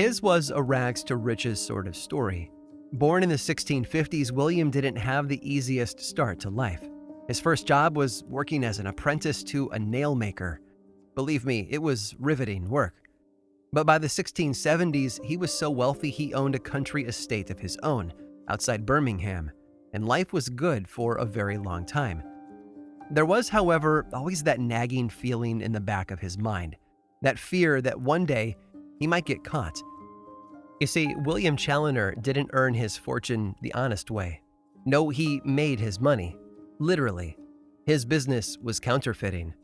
His was a rags to riches sort of story. Born in the 1650s, William didn't have the easiest start to life. His first job was working as an apprentice to a nail maker. Believe me, it was riveting work. But by the 1670s, he was so wealthy he owned a country estate of his own, outside Birmingham, and life was good for a very long time. There was, however, always that nagging feeling in the back of his mind, that fear that one day he might get caught. You see, William Challoner didn't earn his fortune the honest way. No, he made his money. Literally. His business was counterfeiting.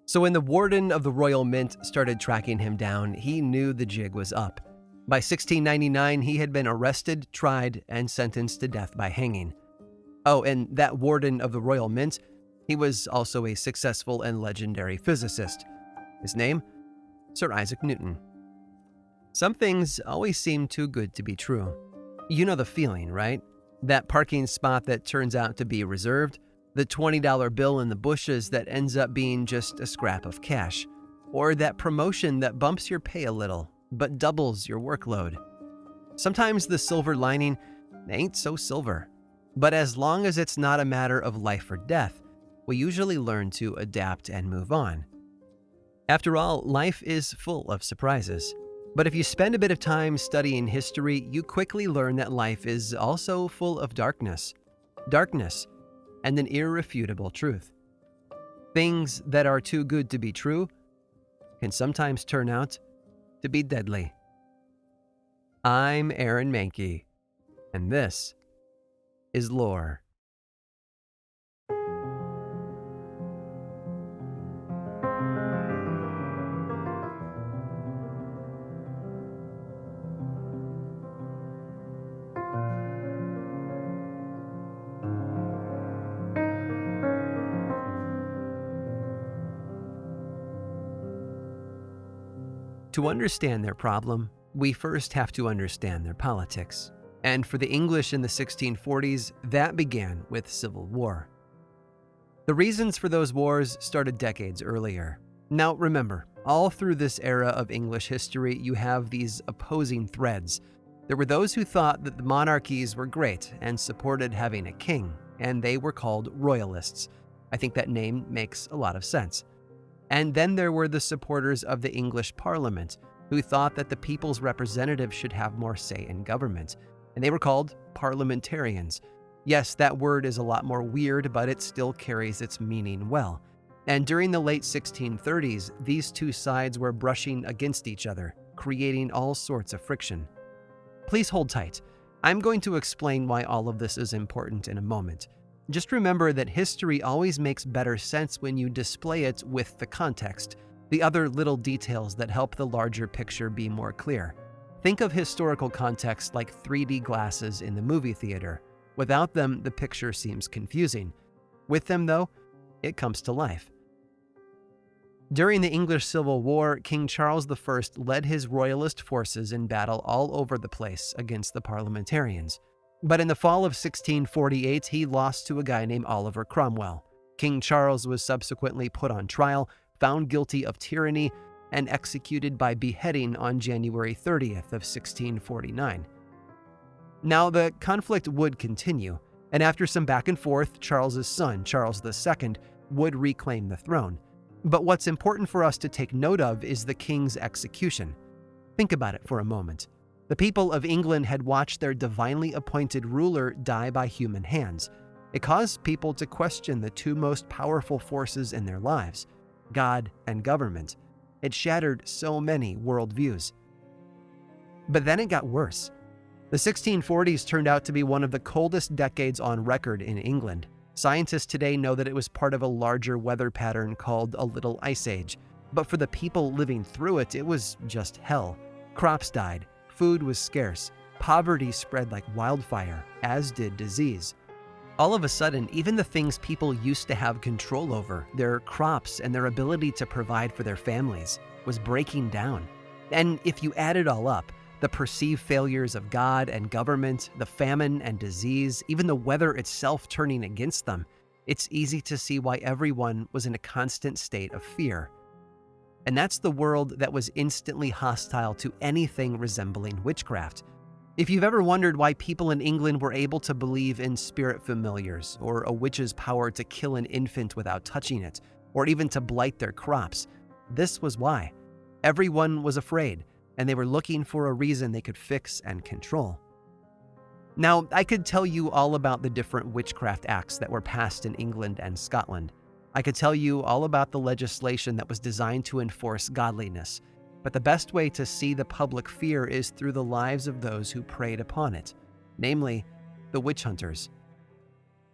So when the warden of the Royal Mint started tracking him down, he knew the jig was up. By 1699, he had been arrested, tried, and sentenced to death by hanging. Oh, and that warden of the Royal Mint, he was also a successful and legendary physicist. His name? Sir Isaac Newton. Some things always seem too good to be true. You know the feeling, right? That parking spot that turns out to be reserved, the $20 bill in the bushes that ends up being just a scrap of cash, or that promotion that bumps your pay a little, but doubles your workload. Sometimes the silver lining ain't so silver, but as long as it's not a matter of life or death, we usually learn to adapt and move on. After all, life is full of surprises. But if you spend a bit of time studying history, you quickly learn that life is also full of darkness. Darkness, and an irrefutable truth. Things that are too good to be true can sometimes turn out to be deadly. I'm Aaron Mankey, and this is Lore. To understand their problem, we first have to understand their politics. And for the English in the 1640s, that began with civil war. The reasons for those wars started decades earlier. Now remember, all through this era of English history, you have these opposing threads. There were those who thought that the monarchies were great and supported having a king, and they were called royalists. I think that name makes a lot of sense. And then there were the supporters of the English Parliament, who thought that the people's representatives should have more say in government, and they were called parliamentarians. Yes, that word is a lot more weird, but it still carries its meaning well. And during the late 1630s, these two sides were brushing against each other, creating all sorts of friction. Please hold tight. I'm going to explain why all of this is important in a moment. Just remember that history always makes better sense when you display it with the context, the other little details that help the larger picture be more clear. Think of historical context like 3D glasses in the movie theater. Without them, the picture seems confusing. With them, though, it comes to life. During the English Civil War, King Charles I led his royalist forces in battle all over the place against the parliamentarians. But in the fall of 1648, he lost to a guy named Oliver Cromwell. King Charles was subsequently put on trial, found guilty of tyranny, and executed by beheading on January 30th of 1649. Now, the conflict would continue, and after some back and forth, Charles's son, Charles II, would reclaim the throne. But what's important for us to take note of is the king's execution. Think about it for a moment. The people of England had watched their divinely appointed ruler die by human hands. It caused people to question the two most powerful forces in their lives, God and government. It shattered so many worldviews. But then it got worse. The 1640s turned out to be one of the coldest decades on record in England. Scientists today know that it was part of a larger weather pattern called a Little Ice Age. But for the people living through it, it was just hell. Crops died. Food was scarce. Poverty spread like wildfire, as did disease. All of a sudden, even the things people used to have control over, their crops and their ability to provide for their families, was breaking down. And if you add it all up, the perceived failures of God and government, the famine and disease, even the weather itself turning against them, it's easy to see why everyone was in a constant state of fear. And that's the world that was instantly hostile to anything resembling witchcraft. If you've ever wondered why people in England were able to believe in spirit familiars, or a witch's power to kill an infant without touching it, or even to blight their crops, this was why. Everyone was afraid, and they were looking for a reason they could fix and control. Now, I could tell you all about the different witchcraft acts that were passed in England and Scotland. I could tell you all about the legislation that was designed to enforce godliness. But the best way to see the public fear is through the lives of those who preyed upon it, namely, the witch hunters.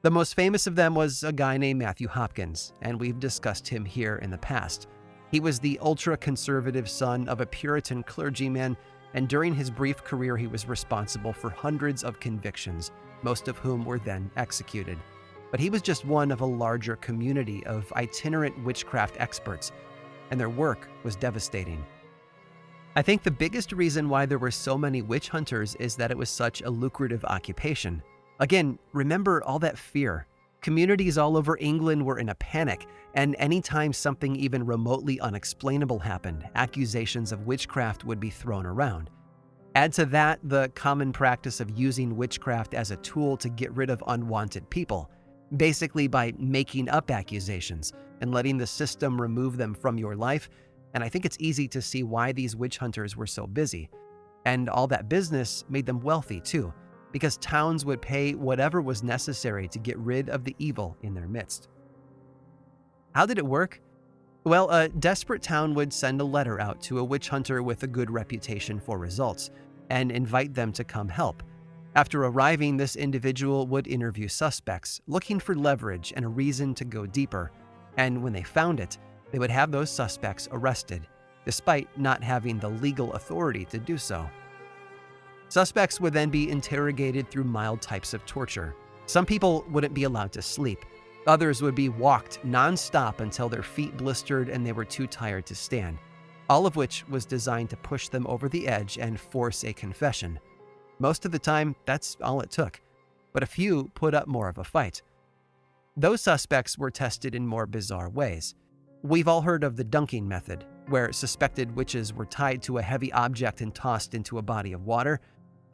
The most famous of them was a guy named Matthew Hopkins, and we've discussed him here in the past. He was the ultra-conservative son of a Puritan clergyman, and during his brief career he was responsible for hundreds of convictions, most of whom were then executed. But he was just one of a larger community of itinerant witchcraft experts, and their work was devastating. I think the biggest reason why there were so many witch hunters is that it was such a lucrative occupation. Again, remember all that fear. Communities all over England were in a panic, and anytime something even remotely unexplainable happened, accusations of witchcraft would be thrown around. Add to that the common practice of using witchcraft as a tool to get rid of unwanted people, basically by making up accusations and letting the system remove them from your life. And I think it's easy to see why these witch hunters were so busy. And all that business made them wealthy too, because towns would pay whatever was necessary to get rid of the evil in their midst. How did it work? Well, a desperate town would send a letter out to a witch hunter with a good reputation for results and invite them to come help. After arriving, this individual would interview suspects, looking for leverage and a reason to go deeper. And when they found it, they would have those suspects arrested, despite not having the legal authority to do so. Suspects would then be interrogated through mild types of torture. Some people wouldn't be allowed to sleep. Others would be walked non-stop until their feet blistered and they were too tired to stand, all of which was designed to push them over the edge and force a confession. Most of the time, that's all it took, but a few put up more of a fight. Those suspects were tested in more bizarre ways. We've all heard of the dunking method, where suspected witches were tied to a heavy object and tossed into a body of water.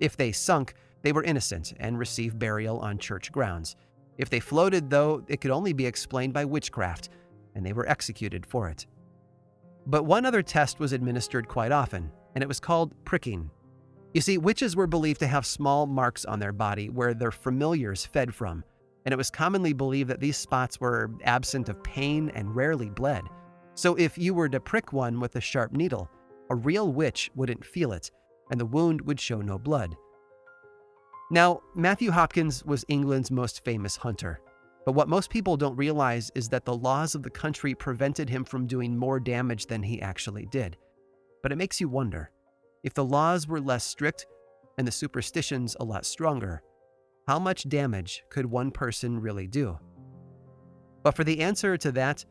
If they sunk, they were innocent and received burial on church grounds. If they floated, though, it could only be explained by witchcraft, and they were executed for it. But one other test was administered quite often, and it was called pricking. You see, witches were believed to have small marks on their body where their familiars fed from, and it was commonly believed that these spots were absent of pain and rarely bled. So if you were to prick one with a sharp needle, a real witch wouldn't feel it, and the wound would show no blood. Now, Matthew Hopkins was England's most famous hunter, but what most people don't realize is that the laws of the country prevented him from doing more damage than he actually did. But it makes you wonder, if the laws were less strict and the superstitions a lot stronger, how much damage could one person really do? But for the answer to that,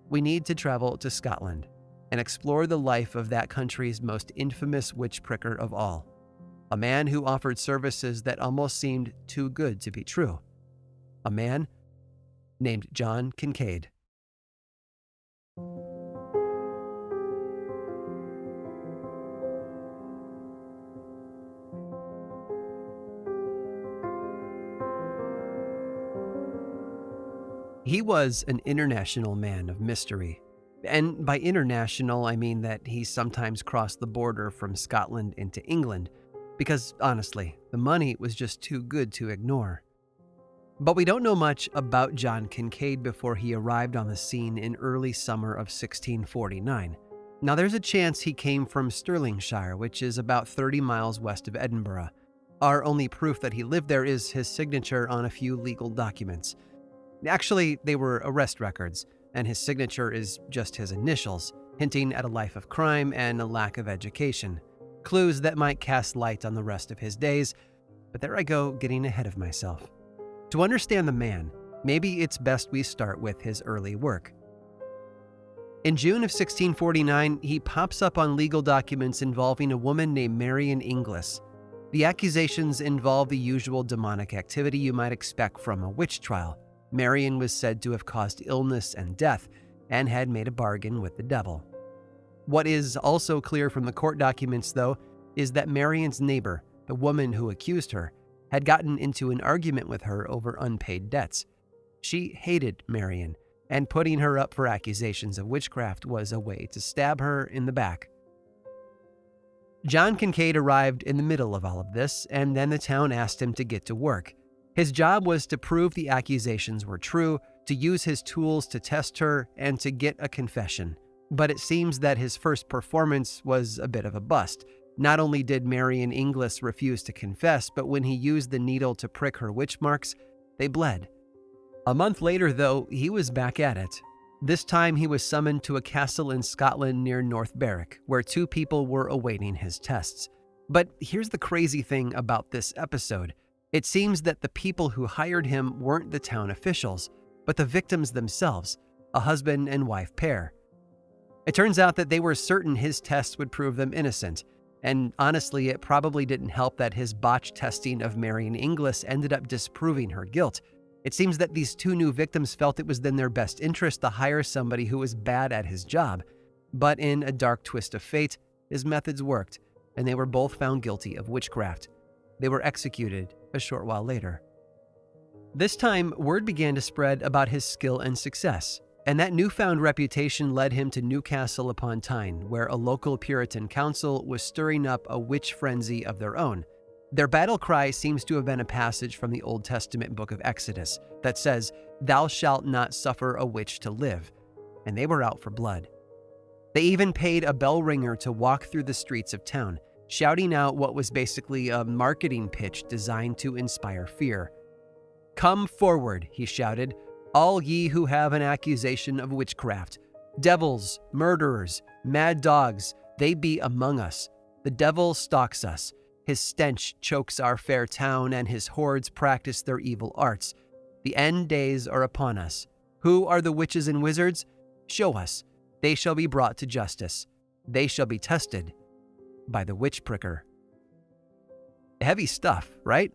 we need to travel to Scotland and explore the life of that country's most infamous witch pricker of all, a man who offered services that almost seemed too good to be true, a man named John Kincaid. He was an international man of mystery. And by international, I mean that he sometimes crossed the border from Scotland into England, because honestly, the money was just too good to ignore. But we don't know much about John Kincaid before he arrived on the scene in early summer of 1649. Now there's a chance he came from Stirlingshire, which is about 30 miles west of Edinburgh. Our only proof that he lived there is his signature on a few legal documents. Actually, they were arrest records, and his signature is just his initials, hinting at a life of crime and a lack of education. Clues that might cast light on the rest of his days, but there I go getting ahead of myself. To understand the man, maybe it's best we start with his early work. In June of 1649, he pops up on legal documents involving a woman named Marian Inglis. The accusations involve the usual demonic activity you might expect from a witch trial. Marian was said to have caused illness and death and had made a bargain with the devil. What is also clear from the court documents, though, is that Marion's neighbor, the woman who accused her, had gotten into an argument with her over unpaid debts. She hated Marion, and putting her up for accusations of witchcraft was a way to stab her in the back. John Kincaid arrived in the middle of all of this, and then the town asked him to get to work. His job was to prove the accusations were true, to use his tools to test her, and to get a confession. But it seems that his first performance was a bit of a bust. Not only did Marion Inglis refuse to confess, but when he used the needle to prick her witch marks, they bled. A month later, though, he was back at it. This time he was summoned to a castle in Scotland near North Berwick, where 2 people were awaiting his tests. But here's the crazy thing about this episode. It seems that the people who hired him weren't the town officials, but the victims themselves, a husband and wife pair. It turns out that they were certain his tests would prove them innocent, and honestly, it probably didn't help that his botched testing of Marion Inglis ended up disproving her guilt. It seems that these 2 new victims felt it was in their best interest to hire somebody who was bad at his job. But in a dark twist of fate, his methods worked, and they were both found guilty of witchcraft. They were executed a short while later. This time, word began to spread about his skill and success, and that newfound reputation led him to Newcastle upon Tyne, where a local Puritan council was stirring up a witch frenzy of their own. Their battle cry seems to have been a passage from the Old Testament book of Exodus that says, "Thou shalt not suffer a witch to live," and they were out for blood. They even paid a bell ringer to walk through the streets of town, shouting out what was basically a marketing pitch designed to inspire fear. "Come forward," he shouted, "all ye who have an accusation of witchcraft. Devils, murderers, mad dogs, they be among us. The devil stalks us. His stench chokes our fair town, and his hordes practice their evil arts. The end days are upon us. Who are the witches and wizards? Show us. They shall be brought to justice. They shall be tested by the witch pricker." Heavy stuff, right?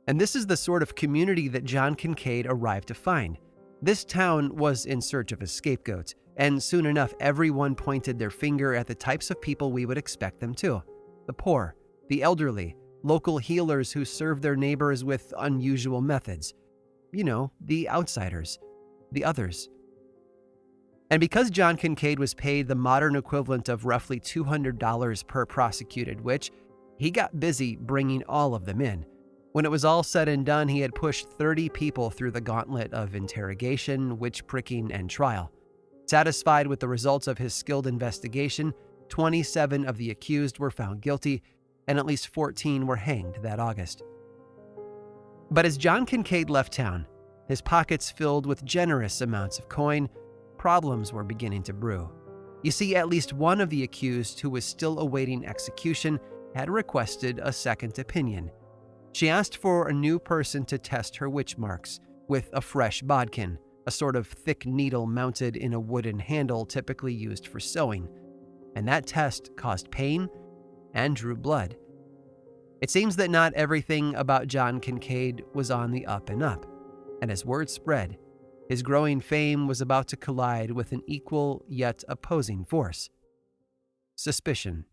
And this is the sort of community that John Kincaid arrived to find. This town was in search of a scapegoat, and soon enough everyone pointed their finger at the types of people we would expect them to. The poor, the elderly, local healers who serve their neighbors with unusual methods. You know, the outsiders, the others. And because John Kincaid was paid the modern equivalent of roughly $200 per prosecuted witch, he got busy bringing all of them in. When it was all said and done, he had pushed 30 people through the gauntlet of interrogation, witch pricking, and trial. Satisfied with the results of his skilled investigation, 27 of the accused were found guilty, and at least 14 were hanged that August. But as John Kincaid left town, his pockets filled with generous amounts of coin, problems were beginning to brew. You see, at least one of the accused who was still awaiting execution had requested a second opinion. She asked for a new person to test her witch marks with a fresh bodkin, a sort of thick needle mounted in a wooden handle typically used for sewing. And that test caused pain and drew blood. It seems that not everything about John Kincaid was on the up and up, and as word spread, his growing fame was about to collide with an equal yet opposing force: suspicion.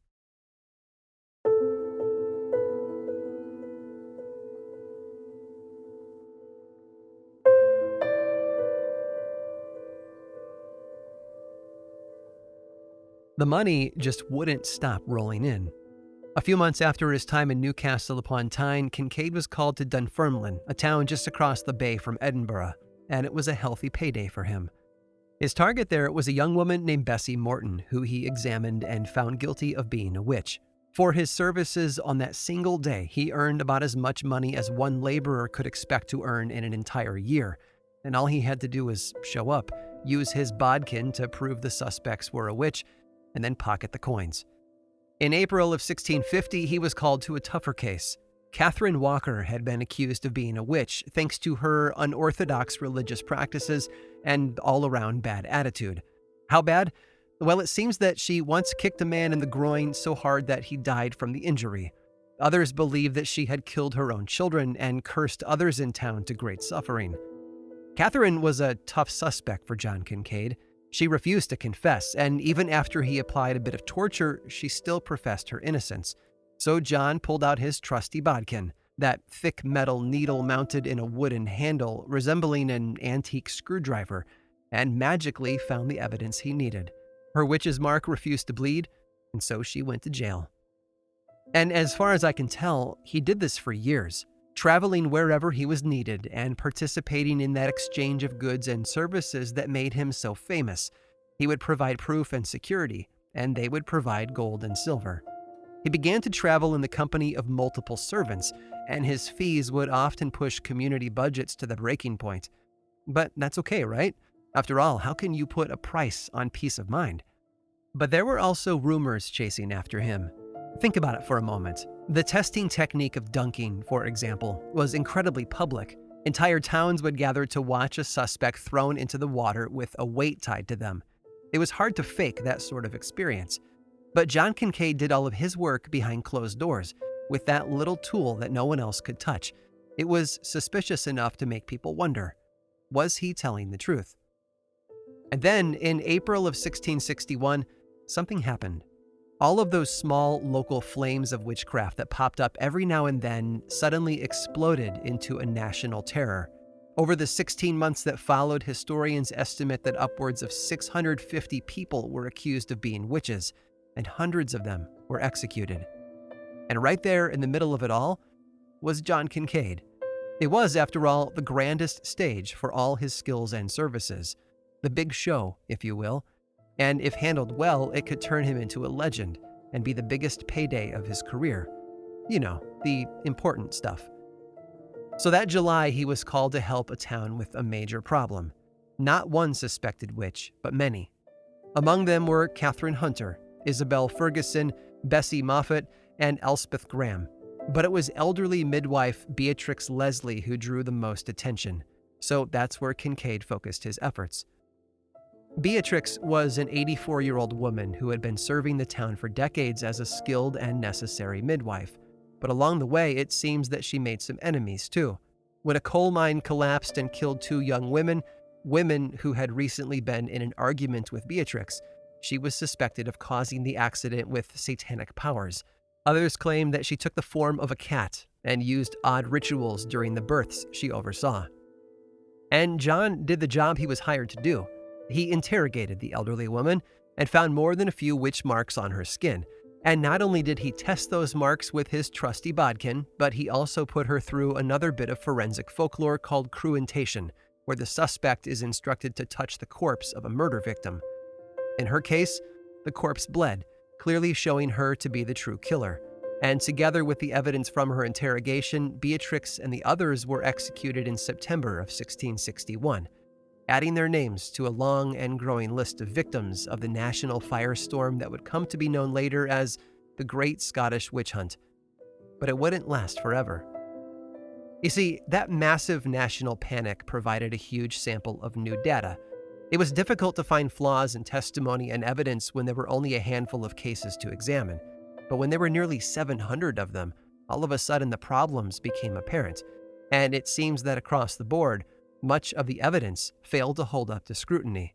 The money just wouldn't stop rolling in. A few months after his time in Newcastle upon Tyne, Kincaid was called to Dunfermline, a town just across the bay from Edinburgh, and it was a healthy payday for him. His target there was a young woman named Bessie Morton, who he examined and found guilty of being a witch. For his services on that single day, he earned about as much money as one laborer could expect to earn in an entire year, and all he had to do was show up, use his bodkin to prove the suspects were a witch, and then pocket the coins. In April of 1650, he was called to a tougher case. Catherine Walker had been accused of being a witch thanks to her unorthodox religious practices and all-around bad attitude. How bad? Well, it seems that she once kicked a man in the groin so hard that he died from the injury. Others believe that she had killed her own children and cursed others in town to great suffering. Catherine was a tough suspect for John Kincaid. She refused to confess, and even after he applied a bit of torture, she still professed her innocence. So John pulled out his trusty bodkin, that thick metal needle mounted in a wooden handle resembling an antique screwdriver, and magically found the evidence he needed. Her witch's mark refused to bleed, and so she went to jail. And as far as I can tell, he did this for years, traveling wherever he was needed and participating in that exchange of goods and services that made him so famous. He would provide proof and security, and they would provide gold and silver. He began to travel in the company of multiple servants, and his fees would often push community budgets to the breaking point. But that's okay, right? After all, how can you put a price on peace of mind? But there were also rumors chasing after him. Think about it for a moment. The testing technique of dunking, for example, was incredibly public. Entire towns would gather to watch a suspect thrown into the water with a weight tied to them. It was hard to fake that sort of experience. But John Kincaid did all of his work behind closed doors, with that little tool that no one else could touch. It was suspicious enough to make people wonder, was he telling the truth? And then, in April of 1661, something happened. All of those small local flames of witchcraft that popped up every now and then suddenly exploded into a national terror. Over the 16 months that followed, historians estimate that upwards of 650 people were accused of being witches, and hundreds of them were executed. And right there in the middle of it all was John Kincaid. It was, after all, the grandest stage for all his skills and services. The big show, if you will. And if handled well, it could turn him into a legend and be the biggest payday of his career. You know, the important stuff. So that July, he was called to help a town with a major problem. Not one suspected witch, but many. Among them were Catherine Hunter, Isabel Ferguson, Bessie Moffat, and Elspeth Graham. But it was elderly midwife Beatrix Leslie who drew the most attention. So that's where Kincaid focused his efforts. Beatrix was an 84-year-old woman who had been serving the town for decades as a skilled and necessary midwife. But along the way, it seems that she made some enemies too. When a coal mine collapsed and killed 2 young women who had recently been in an argument with Beatrix, she was suspected of causing the accident with satanic powers. Others claimed that she took the form of a cat and used odd rituals during the births she oversaw. And John did the job he was hired to do. He interrogated the elderly woman and found more than a few witch marks on her skin. And not only did he test those marks with his trusty bodkin, but he also put her through another bit of forensic folklore called cruentation, where the suspect is instructed to touch the corpse of a murder victim. In her case, the corpse bled, clearly showing her to be the true killer. And together with the evidence from her interrogation, Beatrix and the others were executed in September of 1661. Adding their names to a long and growing list of victims of the national firestorm that would come to be known later as the Great Scottish Witch Hunt. But it wouldn't last forever. You see, that massive national panic provided a huge sample of new data. It was difficult to find flaws in testimony and evidence when there were only a handful of cases to examine. But when there were nearly 700 of them, all of a sudden the problems became apparent. And it seems that across the board, much of the evidence failed to hold up to scrutiny.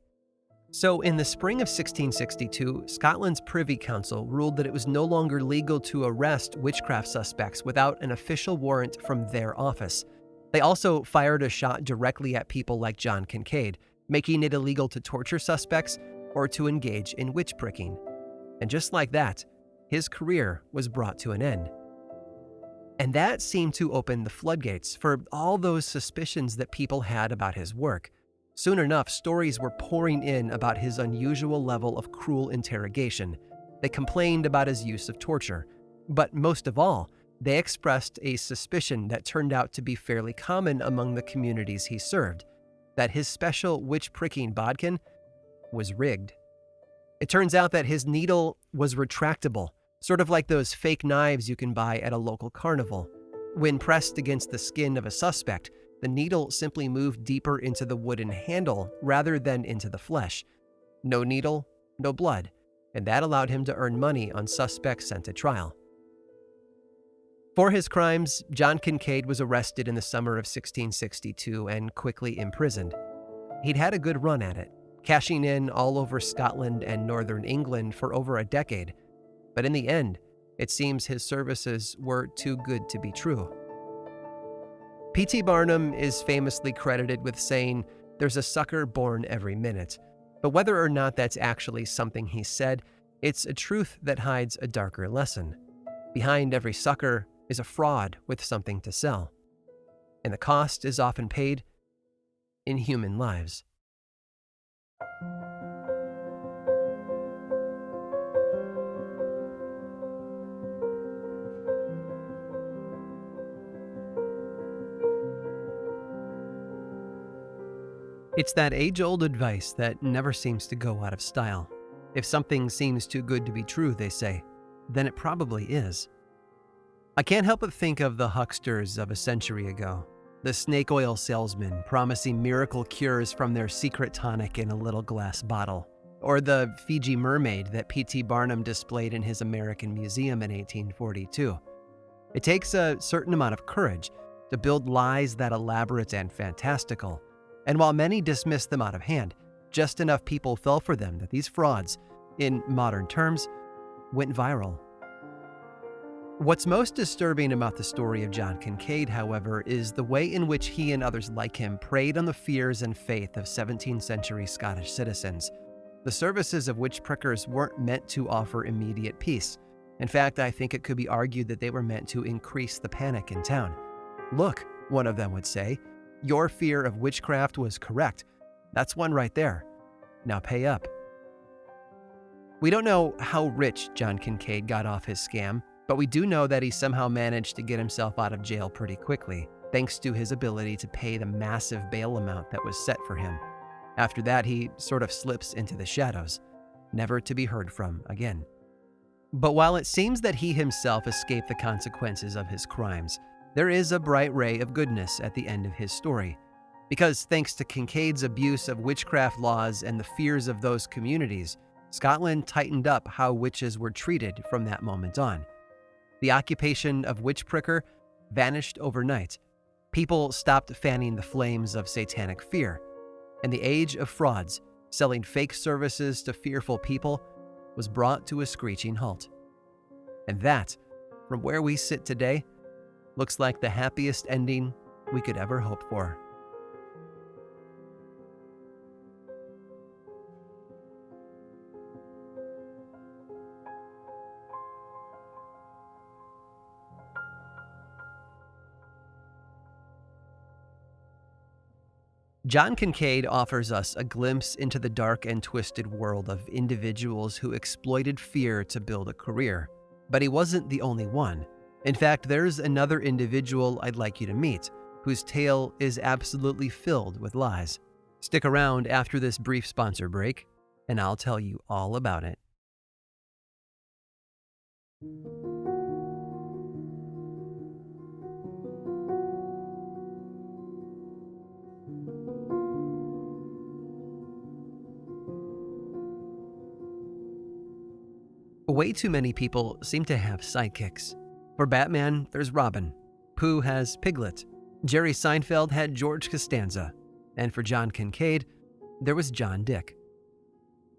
So in the spring of 1662, Scotland's Privy Council ruled that it was no longer legal to arrest witchcraft suspects without an official warrant from their office. They also fired a shot directly at people like John Kincaid, making it illegal to torture suspects or to engage in witch pricking. And just like that, his career was brought to an end. And that seemed to open the floodgates for all those suspicions that people had about his work. Soon enough, stories were pouring in about his unusual level of cruel interrogation. They complained about his use of torture. But most of all, they expressed a suspicion that turned out to be fairly common among the communities he served, that his special witch-pricking bodkin was rigged. It turns out that his needle was retractable, sort of like those fake knives you can buy at a local carnival. When pressed against the skin of a suspect, the needle simply moved deeper into the wooden handle rather than into the flesh. No needle, no blood, and that allowed him to earn money on suspects sent to trial. For his crimes, John Kincaid was arrested in the summer of 1662 and quickly imprisoned. He'd had a good run at it. cashing in all over Scotland and northern England for over a decade. But in the end, it seems his services were too good to be true. P.T. Barnum is famously credited with saying, "There's a sucker born every minute." But whether or not that's actually something he said, it's a truth that hides a darker lesson. Behind every sucker is a fraud with something to sell. And the cost is often paid in human lives. It's that age-old advice that never seems to go out of style. If something seems too good to be true, they say, then it probably is. I can't help but think of the hucksters of a century ago, the snake oil salesmen promising miracle cures from their secret tonic in a little glass bottle, or the Fiji mermaid that P.T. Barnum displayed in his American Museum in 1842. It takes a certain amount of courage to build lies that elaborate and fantastical, and while many dismissed them out of hand, just enough people fell for them that these frauds, in modern terms, went viral. What's most disturbing about the story of John Kincaid, however, is the way in which he and others like him preyed on the fears and faith of 17th century Scottish citizens. The services of witch prickers weren't meant to offer immediate peace. In fact, I think it could be argued that they were meant to increase the panic in town. "Look," one of them would say, "your fear of witchcraft was correct. That's one right there. Now pay up." We don't know how rich John Kincaid got off his scam, but we do know that he somehow managed to get himself out of jail pretty quickly, thanks to his ability to pay the massive bail amount that was set for him. After that, he sort of slips into the shadows, never to be heard from again. But while it seems that he himself escaped the consequences of his crimes, there is a bright ray of goodness at the end of his story. Because thanks to Kincaid's abuse of witchcraft laws and the fears of those communities, Scotland tightened up how witches were treated from that moment on. The occupation of witch pricker vanished overnight. People stopped fanning the flames of satanic fear, and the age of frauds, selling fake services to fearful people, was brought to a screeching halt. And that, from where we sit today, looks like the happiest ending we could ever hope for. John Kincaid offers us a glimpse into the dark and twisted world of individuals who exploited fear to build a career. But he wasn't the only one. In fact, there's another individual I'd like you to meet, whose tale is absolutely filled with lies. Stick around after this brief sponsor break, and I'll tell you all about it. Way too many people seem to have sidekicks. For Batman, there's Robin. Pooh has Piglet. Jerry Seinfeld had George Costanza. And for John Kincaid, there was John Dick.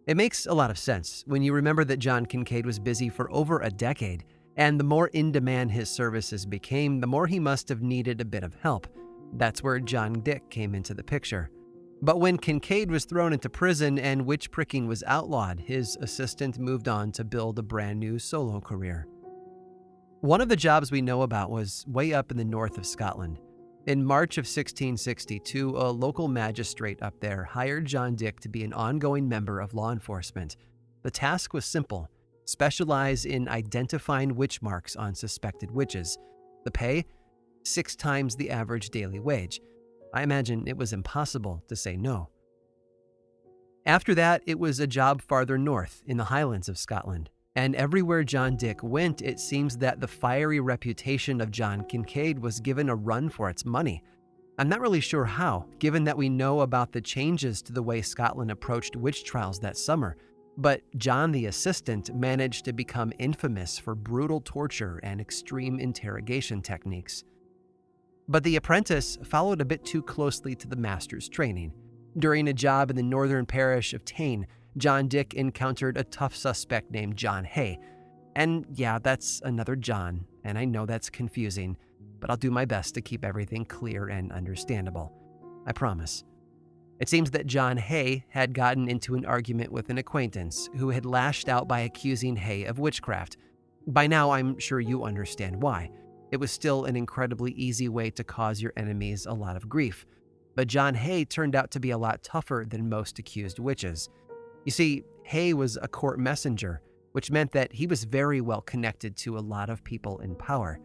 It makes a lot of sense when you remember that John Kincaid was busy for over a decade, and the more in demand his services became, the more he must have needed a bit of help. That's where John Dick came into the picture. But when Kincaid was thrown into prison and witch pricking was outlawed, his assistant moved on to build a brand new solo career. One of the jobs we know about was way up in the north of Scotland. In March of 1662, a local magistrate up there hired John Dick to be an ongoing member of law enforcement. The task was simple: specialize in identifying witch marks on suspected witches. The pay? 6 times the average daily wage. I imagine it was impossible to say no. After that, it was a job farther north, in the Highlands of Scotland. And everywhere John Dick went, it seems that the fiery reputation of John Kincaid was given a run for its money. I'm not really sure how, given that we know about the changes to the way Scotland approached witch trials that summer. But John the assistant managed to become infamous for brutal torture and extreme interrogation techniques. But the apprentice followed a bit too closely to the master's training. During a job in the northern parish of Tain, John Dick encountered a tough suspect named John Hay. And yeah, that's another John, and I know that's confusing, but I'll do my best to keep everything clear and understandable. I promise. It seems that John Hay had gotten into an argument with an acquaintance who had lashed out by accusing Hay of witchcraft. By now, I'm sure you understand why. It was still an incredibly easy way to cause your enemies a lot of grief. But John Hay turned out to be a lot tougher than most accused witches. You see, Hay was a court messenger, which meant that he was very well connected to a lot of people in power.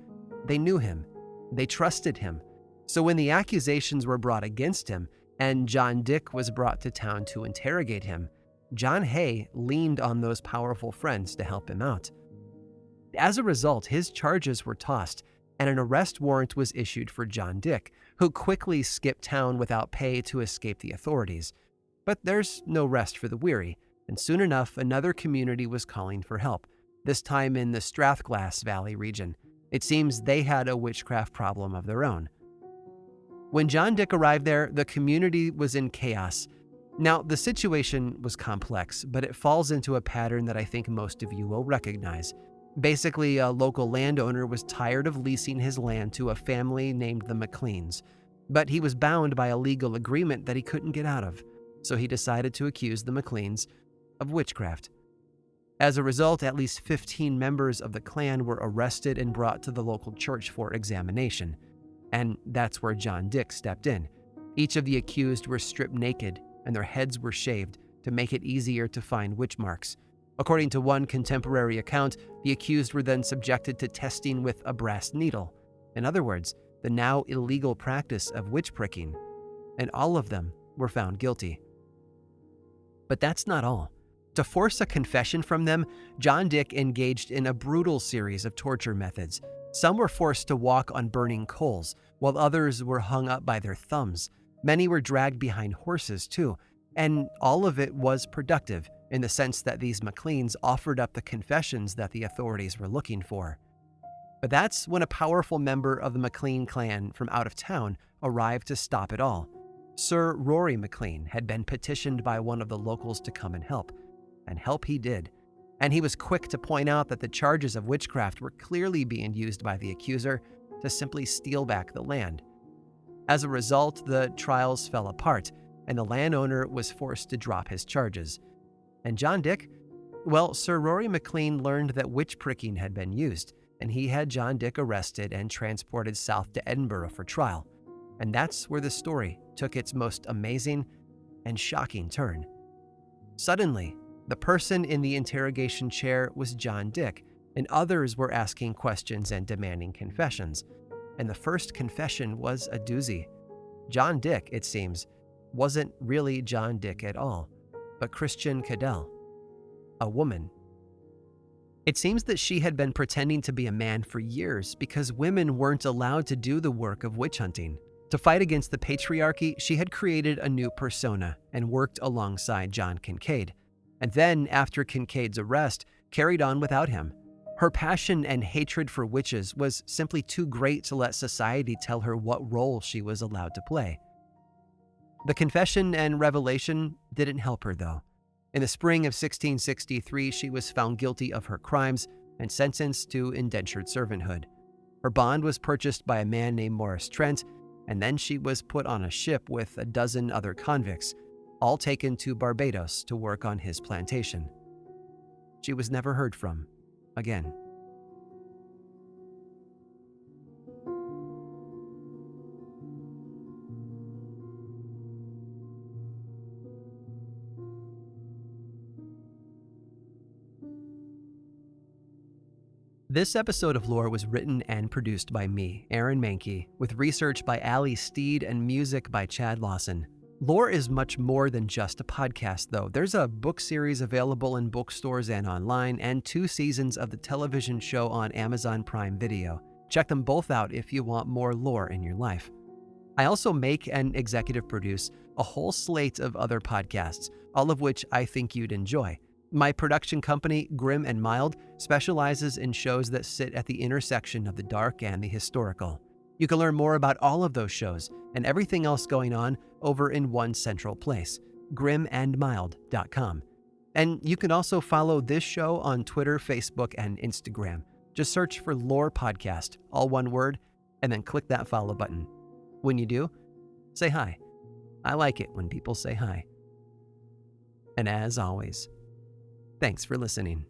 They knew him. They trusted him. So when the accusations were brought against him, and John Dick was brought to town to interrogate him, John Hay leaned on those powerful friends to help him out. As a result, his charges were tossed, and an arrest warrant was issued for John Dick, who quickly skipped town without pay to escape the authorities. But there's no rest for the weary, and soon enough, another community was calling for help, this time in the Strathglass Valley region. It seems they had a witchcraft problem of their own. When John Dick arrived there, the community was in chaos. Now, the situation was complex, but it falls into a pattern that I think most of you will recognize. Basically, a local landowner was tired of leasing his land to a family named the McLeans, but he was bound by a legal agreement that he couldn't get out of, so he decided to accuse the McLeans of witchcraft. As a result, at least 15 members of the clan were arrested and brought to the local church for examination. And that's where John Dick stepped in. Each of the accused were stripped naked, and their heads were shaved to make it easier to find witch marks. According to one contemporary account, the accused were then subjected to testing with a brass needle. In other words, the now illegal practice of witch pricking. And all of them were found guilty. But that's not all. To force a confession from them, John Dick engaged in a brutal series of torture methods. Some were forced to walk on burning coals, while others were hung up by their thumbs. Many were dragged behind horses, too. And all of it was productive, in the sense that these McLeans offered up the confessions that the authorities were looking for. But that's when a powerful member of the McLean clan from out of town arrived to stop it all. Sir Rory McLean had been petitioned by one of the locals to come and help he did. And he was quick to point out that the charges of witchcraft were clearly being used by the accuser to simply steal back the land. As a result, the trials fell apart, and the landowner was forced to drop his charges. And John Dick? Well, Sir Rory McLean learned that witch pricking had been used, and he had John Dick arrested and transported south to Edinburgh for trial. And that's where the story took its most amazing and shocking turn. Suddenly, the person in the interrogation chair was John Dick, and others were asking questions and demanding confessions. And the first confession was a doozy. John Dick, it seems, wasn't really John Dick at all, but Christian Cadell, a woman. It seems that she had been pretending to be a man for years because women weren't allowed to do the work of witch hunting. To fight against the patriarchy, she had created a new persona and worked alongside John Kincaid. And then, after Kincaid's arrest, carried on without him. Her passion and hatred for witches was simply too great to let society tell her what role she was allowed to play. The confession and revelation didn't help her, though. In the spring of 1663, she was found guilty of her crimes and sentenced to indentured servanthood. Her bond was purchased by a man named Morris Trent, and then she was put on a ship with a dozen other convicts, all taken to Barbados to work on his plantation. She was never heard from again. This episode of Lore was written and produced by me, Aaron Mankey, with research by Ali Steed and music by Chad Lawson. Lore is much more than just a podcast, though. There's a book series available in bookstores and online, and 2 seasons of the television show on Amazon Prime Video. Check them both out if you want more lore in your life. I also make and executive produce a whole slate of other podcasts, all of which I think you'd enjoy. My production company, Grim and Mild, specializes in shows that sit at the intersection of the dark and the historical. You can learn more about all of those shows and everything else going on over in one central place, grimandmild.com. And you can also follow this show on Twitter, Facebook, and Instagram. Just search for Lore Podcast, all one word, and then click that follow button. When you do, say hi. I like it when people say hi. And as always, thanks for listening.